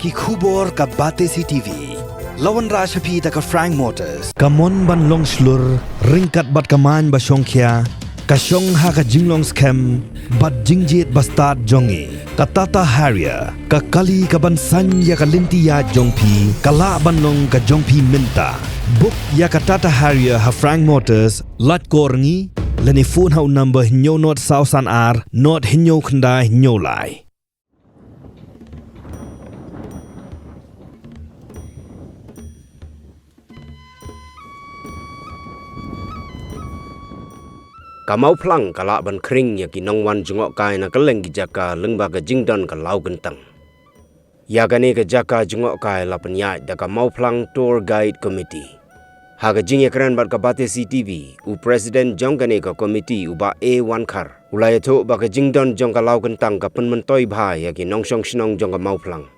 ki khubor ka Batesi TV. Lawan Rashapi da ka Frank Motors. Kamon ban long slur, ringkat bat kaman ba Shongkia, ka Shong ha ka jinglong scam, bat jingjit bastard jongi. Ka Tata Harrier, ka kali ka ban san ya ka linti ya jongpi, ka la ban long ka jongpi minta. Book ya ka Tata Harrier ha Frank Motors, lat korngi, lani phone hau number hinyo not sausan ar, not hinyo kanda hinyo lai. Kamau plang kala ban kring ya kinong wan jungok kai na kaleng gijaka lengba ka jingdon ka lau gentang. Ya gane ka jaka jungok kai la penyai da kamau plang tour guide committee. Ha ka jing ya keren bat ka Batesi TV u president jong gane ka committee u ba A1 kar. Ulaya to ba ka jingdon jong ka lau gentang ka pen mentoi bhai ya kinong shong shnong jong ka mau plang.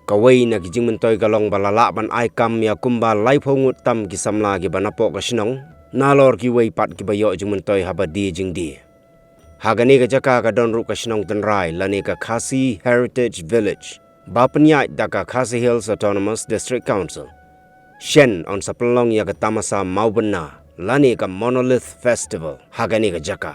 Kawai na ki jing mentoi ka long balala ban ai kam ya kumba lai phongut tam ki samla ki banapok ka shnong. Nalor ki wei pat ki bayo jing mentoi haba di jing di. Hagani ka jaka ka don ru ka shnong tenrai lani ka Khasi Heritage Village. Ba penyai da ka Khasi Hills Autonomous District Council. Shen on sapelong ya ka tamasa maubena lani ka Monolith Festival. Hagani ka jaka.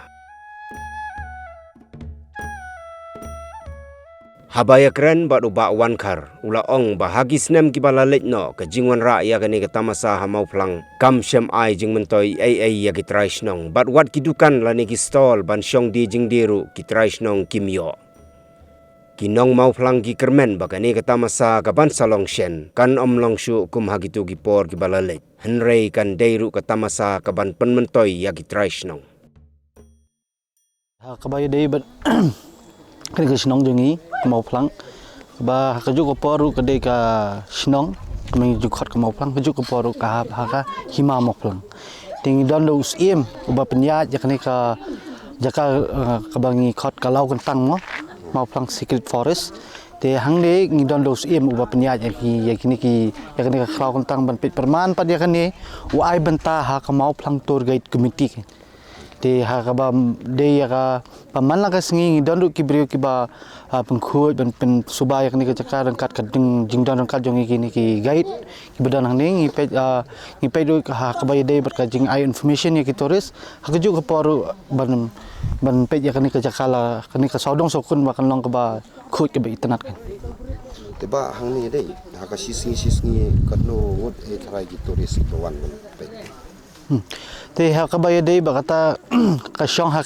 Habaya keren bat uba wankar ula ong bahagi snem ki balalit no ka jingwan ra ya gani ka tamasa hamau plang kam shem ai jing mentoi ai ya ki traishnong bat wat ki dukan lani ki stall ban shong di jing diru ki traishnong kimyo kinong mau plang ki kermen bagani ka tamasa ka ban salong shen kan om long shu kum hagitu ki por ki balalit henrei kan deiru ka tamasa ka ban pen mentoi ya ki traishnong ha kabaya dei bat kani ka shnong jongi mau plang ba ka ju ko poru ka de ka shnong kami ju khot ka mau plang ka ju ko poru ka ha ka hima mau plang ting don lo usiem ba penya ja kani ka jaka ka bangi khot ka lau kan tang mo mau plang secret forest te hang de ngi don lo usiem ba penya ja kini ya kani ka lau kan tang ban pit perman pa dia kani u ai banta ha ka mau plang tour guide committee te ha ka ba de ya ka paman la ka singi don ru ki brio ki ba pengkhut dan pen subaya kini ka jaka rangkat ka ding jingdon rangkat jongi kini ki guide ki badan hang ni ngi pe do ka ba de ber ka jing ai information ya ki tourist ha ka ju ka poru ban pe ya kini ka jaka la kini ka sodong sokun ba kan long ka ba khut ka ba itanat kan te ba hang ni dei ha ka sisngi ka no ngot e thrai ki tourist to wan pe te ha ka ba de ba kata ka shong ha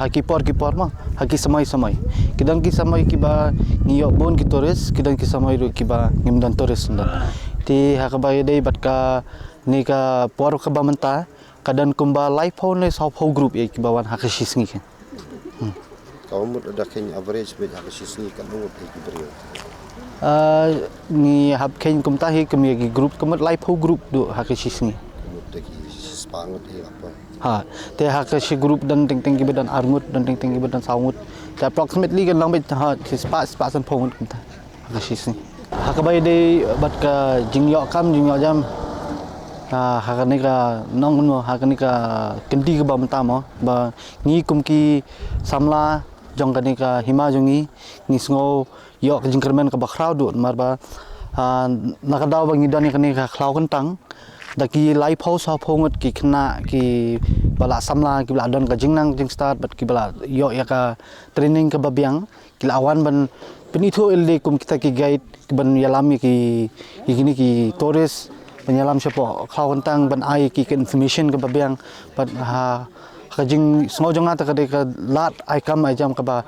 ki por ma ha ki samai kidang ki samai ki ba ngiyo bon ki tourist kidang ki samai ru ki ba ngimdan tourist ndan te ha ka ba de bat ka ni ka por ka ba menta kadan kumba live phone le sau phone group e ki ba wan ha ka sisngi kan ka umur ada ken average be ha ka sisngi ka no te ki brio ni hab ken kumta hi kemi ki group kemat live phone group do ha ka sisngi pangut apa ha te ha ka shi group dan ting ki badan arngut dan ting ki badan saungut te approximately kan lang bet ha si spa san phongut kumta ha shi sni ha ka bai de bat ka jingyo jam ha ka ni ka nong no ha ka ni ka kendi ka ba menta mo ba ni kum ki samla jong ka ni ka hima jongi ni sngo yo ka jingkermen ka ba crowd mar ba nakadaw ba ngi dan ka ni ka khlau kan tang daki live house ha phongot ki khna ki bala samla ki bala don ka jingnang jing start bat ki bala yo ya ka training ka babyang ki lawan ban penitho elde kum kita ki guide ban yalami ki gini ki tourist penyalam siapa khawan tang ban ai ki information ka babyang bat ha ka jing sngo jonga ta ka de ka lat ai kam ai jam ka ba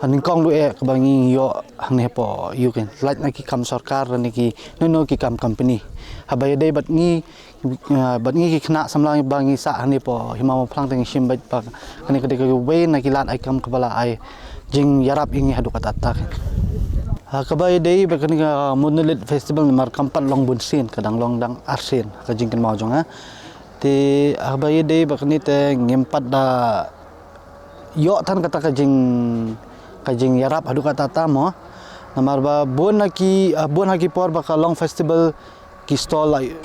ningkong lu ka bangi yo hang ne po you can like na ki kam sarkar ni ki no ki kam company habaya de bat ngi ki khna samlang bangi sa hani po himama phlang teng sim bat pa kani ka de ka we na ki lat ai kam ka bala ai jing yarap ingi hadu kata tak ha ka bay de ba kani ka Monolith Festival mar kampat long bunsin kadang long dang arsen ka jing kan mau jong ha te habaya de ba kani te ngimpat da yo tan kata ka jing yarap hadu kata tamo namar ba bon haki por ba ka long festival ki stall lai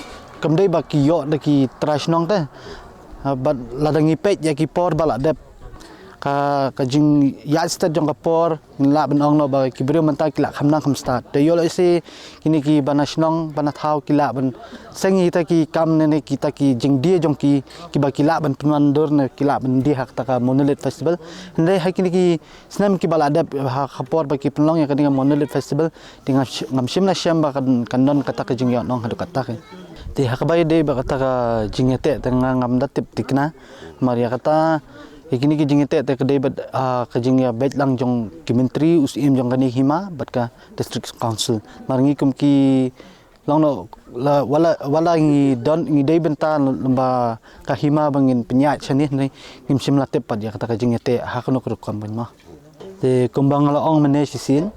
kamdei ba ki yo da ki trash nong te bat ladangi pet ya ki por bala dep ka jing ya start jong kapor la ban ong no ba ki brio manta ki la khamna kham start de yol ese kini ki banasnong banathau ki la ban sengi ta ki kam ne kita ki jing die jong ki ba ki la ban pnandor ne ki la ban di hak ta ka monolith festival ndai ha kini ki snam ki bala adap ha kapor ba ki penlong ya ka monolith festival dengan ngam shim na sham ba kan non kata ka jing yo nong hadu kata ka ti hak bai de ba kata ka jing ete tengah ngam datip tikna maria kata ikini ki jingete te kedai bat ka jingya bet lang jong kimentri usim jong kani hima bat ka district council marangi kum ki long no wala ngi don ngi dei benta lamba ka hima bangin penyat chani ni ngim sim latep pat ya kata ka jingete ha kono ko kon ban ma te kumbang la ong mane sisin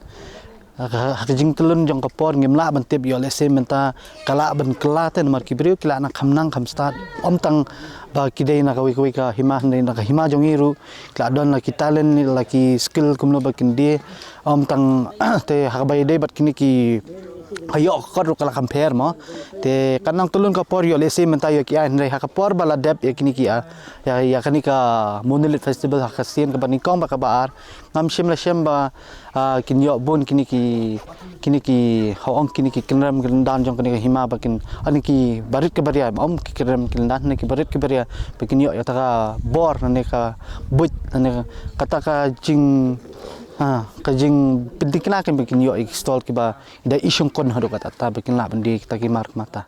ha jing telun jong kapor ngim la ban tep yo lese menta kala ban kala te mar ki brio kila na khamnang kham start om tang ba kidai na kawi ka hima nei na ka hima jong iru kla don la ki talent ni la ki skill kumno ba kin die om tang te ha bai dei bat kini ki ayo kor kala compare mo te kanang tulun ka por yo lese menta yo ki an rei ha ka por bala dep ya kini ki ya kani ka monolith festival ha ka sien ka banikong ba ka baar ngam shim la shem ba kin yo bon kini ki haong kini ki kinram dan jong kini hima ba kin ani ki barit ke baria om ki kinram kin dan ne ki barit ke baria bikin yo ta ka bor ne ka but ne kata ka jing ka jing pintikna kan bikin yo install ki ba ida isyong kon hado kata ta bikin la bandi kita ki mark mata